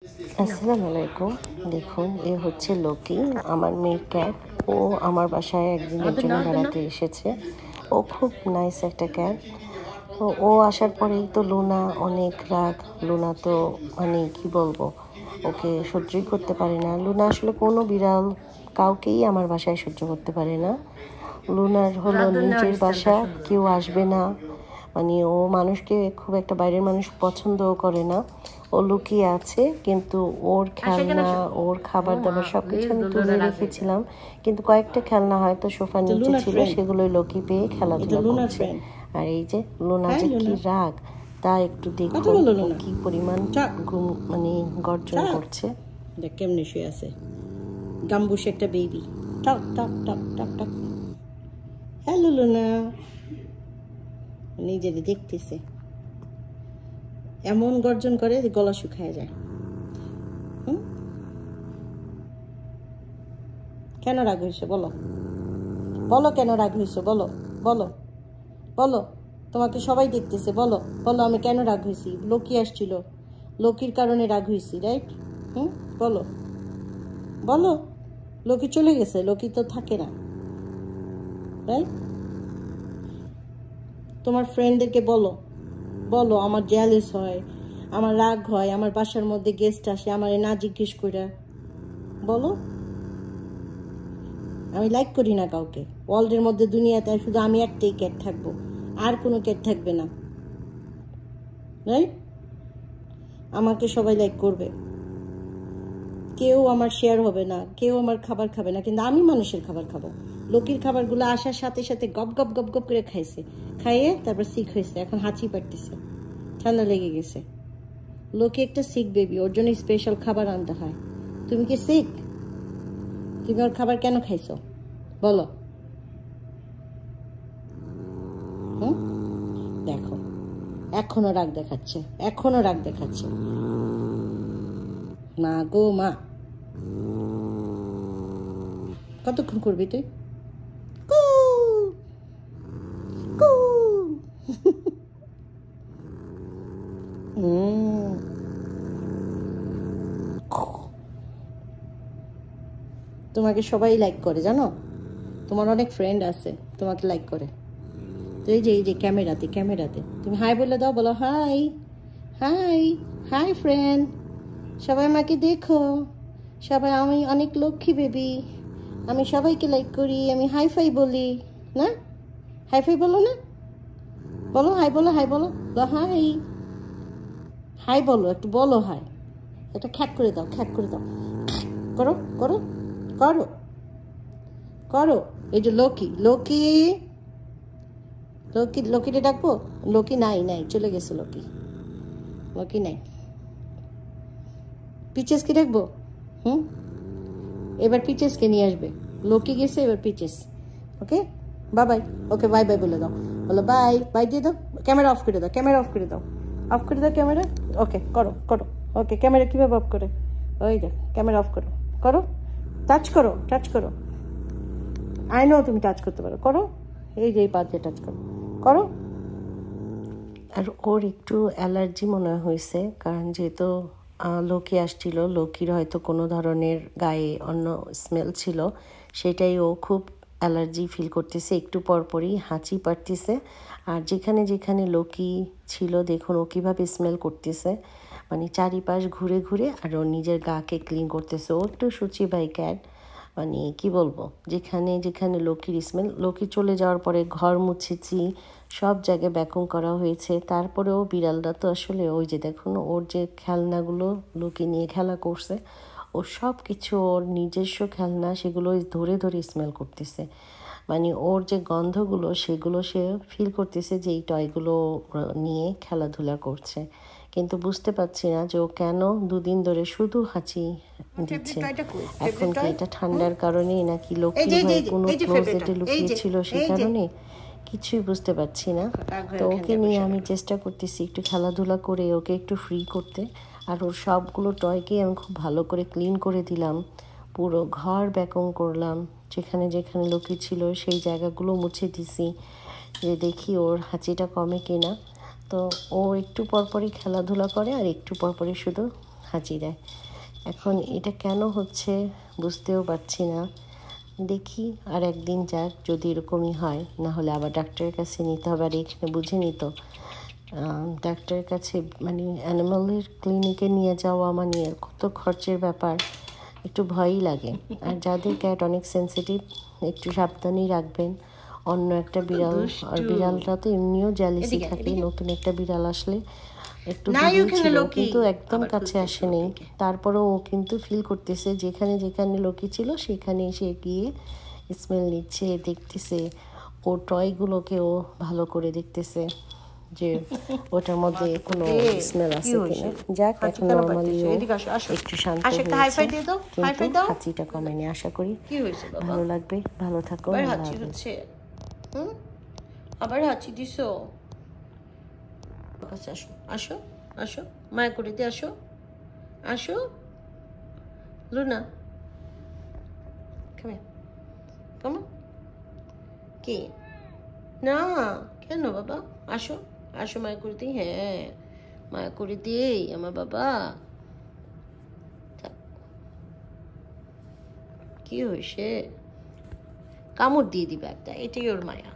আসসালামু আলাইকুম। দেখুন, এ হচ্ছে লোকি, আমার মেয়ের ক্যাট। ও আমার বাসায় একদিনের জন্য বেড়াতে এসেছে। ও খুব নাইস একটা ক্যাট। ও আসার পরেই তো লুনা অনেক রাগ। লুনা তো মানে কি বলবো, ওকে সহ্যই করতে পারে না। লুনা আসলে কোনো বিড়াল কাউকেই আমার বাসায় সহ্য করতে পারে না। লুনার হলো নিজের বাসা, কেউ আসবে না। মানে ও মানুষকে খুব একটা, বাইরের মানুষ পছন্দও করে না। ও লুকিয়ে আছে, কিন্তু ওর খেলনা, ওর খাবার দাবার সব কিছু আমি তুলে রেখেছিলাম, কিন্তু কয়েকটা খেলনা হয়তো সোফার নিচে ছিল, সেগুলোই লুকি পেয়ে খেলাধুলা করছে। আর এই যে লুনা যে কি রাগ, তা একটু দেখুন কি পরিমাণ মানে গর্জন করছে। দেখ কেমনে শুয়ে আছে, গাম্বুস একটা বেবি। টক টক টক টক টক। হ্যালো লুনা, নিজেরই দেখতেছে, এমন গর্জন করে যে গলা শুকায় যায়। কেন রাগ হয়েছে বলো, বলো কেন রাগ হয়েছে, বলো বলো বলো, তোমাকে সবাই দেখতেছে, বলো বলো আমি কেন রাগ হয়েছি। লোকি আসছিল, লোকির কারণে রাগ হয়েছি, রাইট? বলো বলো। লোকি চলে গেছে, লোকি তো থাকে না, রাইট? তোমার ফ্রেন্ডদেরকে বলো, বলো আমার জেলাস হয়, আমার রাগ হয়, আমার বাসার মধ্যে গেস্ট আসে, আমার না জিজ্ঞেস করে। বলো আমি লাইক করি না কাউকে। ওয়ার্ল্ডের মধ্যে দুনিয়াতে শুধু আমি একটাই ক্যাট থাকবো, আর কোনো ক্যাট থাকবে না, রাইট? আমাকে সবাই লাইক করবে, কেউ আমার শেয়ার হবে না, কেউ আমার খাবার খাবে না, কিন্তু আমি মানুষের খাবার খাবো। লোকের খাবারগুলো আসার সাথে সাথে গপ গপ গপ গপ করে খাইছে, খাইয়ে তারপর সিক হয়েছে, এখন হাঁচি পাড়তেছে, ঠান্ডা লেগে গেছে। লোকে একটা সিক বেবি, ওর জন্য স্পেশাল খাবার আনতে হয়। তুমি কি সিক? তুমি ওর খাবার কেন খাইছো বলো? দেখো এখনো রাগ দেখাচ্ছে, এখনো রাগ দেখাচ্ছে। মা গো মা, কতক্ষণ করবি তুই? তোমাকে সবাই লাইক করে জানো, তোমার অনেক ফ্রেন্ড আছে তোমাকে লাইক করে। তো এই যে ক্যামেরাতে, ক্যামেরাতে তুমি হাই বলে দাও, বলো হাই হাই হাই ফ্রেন্ড, সবাই আমাকে দেখো, সবাই আমি অনেক লক্ষ্মী বেবি, আমি সবাইকে লাইক করি, আমি হাই ফাই বলি না? হাই ফাই বলো না? বলো হাই, বলো হাই, বলো হাই হাই, বলো একটু, বলো হাই। এটা খ্যাক করে দাও, খ্যাক করে দাও, করো করো করো করো। এই যে লোকি, লোকি লোকি, লোকিটা ডাকবো? লোকি নাই, নাই চলে গেছে লোকি, লোকি নাই। পিচেসকে ডাকবো? এবার পিচেসকে নিয়ে আসবে। লোকি গেছে, এবার peaches. Okay bye bye, okay bye bye বলে দাও, বলো বাই বাই দিয়ে দাও। ক্যামেরা অফ করে দাও, ক্যামেরা অফ করে দাও, অফ করে দাও ক্যামেরা। ওকে করো করো, ওকে ক্যামেরা কীভাবে অফ করে? ওই দেখ ক্যামেরা অফ করো, করো টাচ করো, টাচ করো। আই নো তুমি টাচ করতে পারো, করো। এই যে এই পা দিয়ে টাচ করো, করো। আর ওর একটু অ্যালার্জি মনে হয়েছে, কারণ যেহেতু লোকি আসছিল, লোকির হয়তো কোনো ধরনের গায়ে অন্য স্মেল ছিল, সেটাই ও খুব অ্যালার্জি ফিল করতেছে, একটু পরপরই হাঁচি পাড়তেছে। আর যেখানে যেখানে লোকি ছিল দেখুন ও কীভাবে স্মেল করতেছে, মানে চারিপাশ ঘুরে ঘুরে, আর ও নিজের গাকে ক্লিন করতেছে। ও একটু শুচিবাই ক্যাট, মানে কি বলবো, যেখানে যেখানে লোকির স্মেল, লোকি চলে যাওয়ার পরে ঘর মুছেছি, সব জায়গায় ভ্যাকুম করা হয়েছে। তারপরেও বিড়ালটা তো আসলে ওই যে দেখুন ওর যে খেলনাগুলো লোকি নিয়ে খেলা করছে, ও সব কিছু ওর নিজস্ব খেলনা, সেগুলো ধরে ধরে স্মেল করতেছে। মানে ওর যে গন্ধগুলো সেগুলো সে ফিল করতেছে যে এই টয়গুলো নিয়ে খেলাধুলা করছে, কিন্তু বুঝতে পারছি না যে ও কেন দুদিন ধরে শুধু হাঁচি দিচ্ছে। এখন কি এটা ঠান্ডার কারণেই, নাকি লোকি হয়ে কোনো ক্লোজেটে লুকিয়েছিল সেই কারণে, কিছুই বুঝতে পারছি না। তো ওকে নিয়ে আমি চেষ্টা করতেছি একটু খেলাধুলা করে ওকে একটু ফ্রি করতে। আর ওর সবগুলো টয়কে আমি খুব ভালো করে ক্লিন করে দিলাম, পুরো ঘর ভ্যাকুম করলাম, যেখানে যেখানে লোকি ছিল সেই জায়গাগুলো মুছে দিছি, যে দেখি ওর হাঁচিটা কমে কিনা। তো ও একটু পরপরই খেলাধুলা করে, আর একটু পরপরই শুধু হাঁচি দেয়। এখন এটা কেন হচ্ছে বুঝতেও পারছি না। দেখি আর একদিন যাক, যদি এরকমই হয় না হলে আবার ডাক্তারের কাছে নিতে হবে। আর এখানে বুঝে নিত ডাক্তারের কাছে মানে অ্যানিমালের ক্লিনিকে নিয়ে যাওয়া মানে কত খরচের ব্যাপার, একটু ভয়ই লাগে। আর যাদের ক্যাট অনেক সেন্সিটিভ একটু সাবধানেই রাখবেন। অন্য একটা বিড়াল, আর বিড়ালটা তো এমনিও জ্যালিসি থাকে, নতুন একটা বিড়াল আসলে একটু দূরেই ছিল, কিন্তু একদম কাছে আসেনি। তারপরেও ও কিন্তু ফিল করতেছে যেখানে যেখানে লোকি ছিল সেখানে এসে গিয়ে স্মেল নিচ্ছে, দেখতেছে। ওর টয়গুলোকে ও ভালো করে দেখতেছে যে ওটার মধ্যে কোনো স্মেল আছে কিনা। যাক, এখন নর্মালি একটু শান্ত হয়েছে, কিন্তু হাঁচিটা কমেনি। আশা করি ভালো লাগবে। ভালো থাকো। আবার হাঁচি দিছো। আচ্ছা, আসো আসো আসো, মায়া করে দিয়ে আসো, আসো Luna, come here, come on. কি না কেন বাবা, আসো আসো, মায়া করে দিই। হ্যাঁ, মায়া করে দিই আমার বাবা। কি হয়েছে? কামড় দিয়ে দিবে একটা, এটাই ওর মায়া।